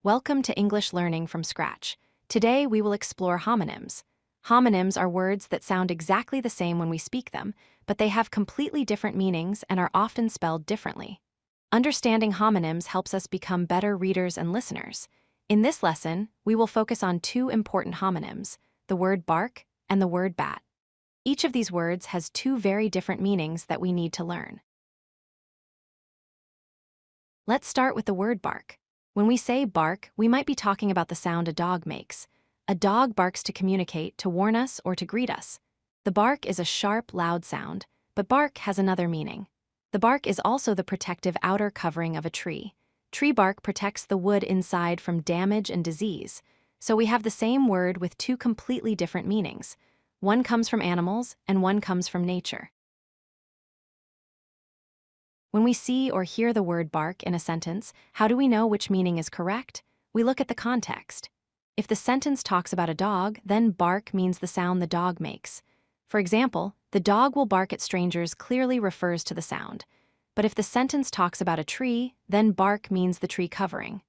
Welcome to English Learning from Scratch. Today we will explore homonyms. Homonyms are words that sound exactly the same when we speak them, but they have completely different meanings and are often spelled differently. Understanding homonyms helps us become better readers and listeners. In this lesson, we will focus on two important homonyms, the word bark and the word bat. Each of these words has two very different meanings that we need to learn. Let's start with the word bark. When we say bark, we might be talking about the sound a dog makes. A dog barks to communicate, to warn us, or to greet us. The bark is a sharp, loud sound, but bark has another meaning. The bark is also the protective outer covering of a tree. Tree bark protects the wood inside from damage and disease. So we have the same word with two completely different meanings. One comes from animals, and one comes from nature. When we see or hear the word bark in a sentence, how do we know which meaning is correct? We look at the context. If the sentence talks about a dog, then bark means the sound the dog makes. For example, the dog will bark at strangers clearly refers to the sound. But if the sentence talks about a tree, then bark means the tree covering.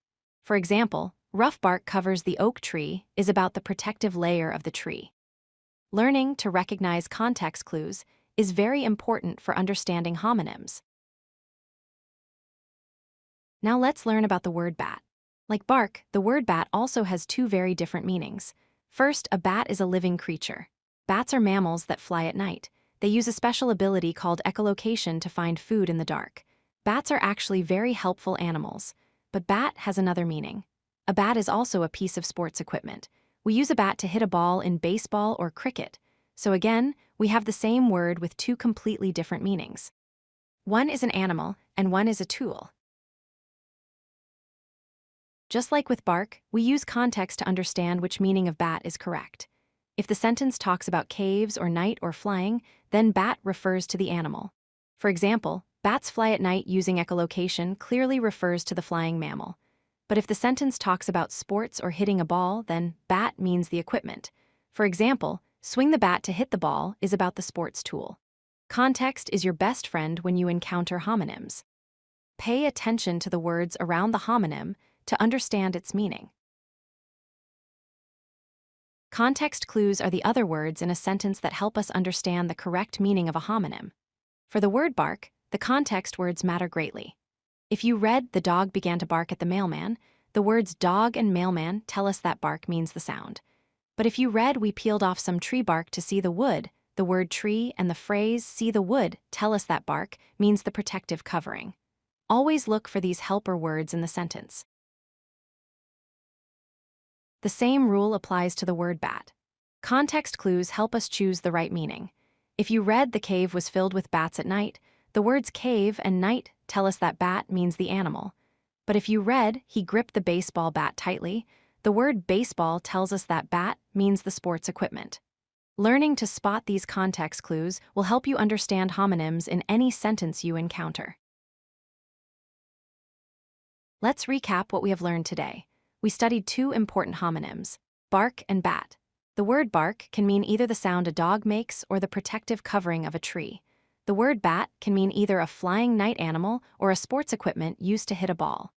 For example, rough bark covers the oak tree is about the protective layer of the tree. Learning to recognize context clues is very important for understanding homonyms. Now let's learn about the word bat. Like bark, the word bat also has two very different meanings. First, a bat is a living creature. Bats are mammals that fly at night. They use a special ability called echolocation to find food in the dark. Bats are actually very helpful animals. But bat has another meaning. A bat is also a piece of sports equipment. We use a bat to hit a ball in baseball or cricket. So again, we have the same word with two completely different meanings. One is an animal, and one is a tool. Just like with bark, we use context to understand which meaning of bat is correct. If the sentence talks about caves or night or flying, then bat refers to the animal. For example, bats fly at night using echolocation clearly refers to the flying mammal. But if the sentence talks about sports or hitting a ball, then bat means the equipment. For example, swing the bat to hit the ball is about the sports tool. Context is your best friend when you encounter homonyms. Pay attention to the words around the homonym to understand its meaning. Context clues are the other words in a sentence that help us understand the correct meaning of a homonym. For the word bark, the context words matter greatly. If you read "the dog began to bark at the mailman," the words dog and mailman tell us that bark means the sound. But if you read "we peeled off some tree bark to see the wood," the word tree and the phrase see the wood tell us that bark means the protective covering. Always look for these helper words in the sentence. The same rule applies to the word bat. Context clues help us choose the right meaning. If you read "the cave was filled with bats at night," the words cave and night tell us that bat means the animal. But if you read "he gripped the baseball bat tightly," the word baseball tells us that bat means the sports equipment. Learning to spot these context clues will help you understand homonyms in any sentence you encounter. Let's recap what we have learned today. We studied two important homonyms, bark and bat. The word bark can mean either the sound a dog makes or the protective covering of a tree. The word bat can mean either a flying night animal or a sports equipment used to hit a ball.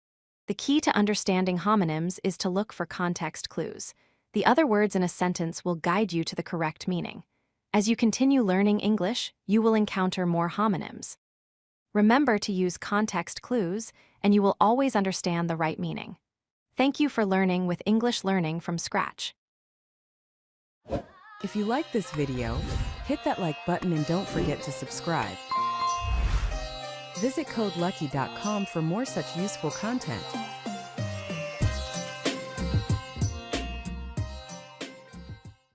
The key to understanding homonyms is to look for context clues. The other words in a sentence will guide you to the correct meaning. As you continue learning English, you will encounter more homonyms. Remember to use context clues, and you will always understand the right meaning. Thank you for learning with English Learning from Scratch. If you like this video, hit that like button and don't forget to subscribe. Visit codelucky.com for more such useful content.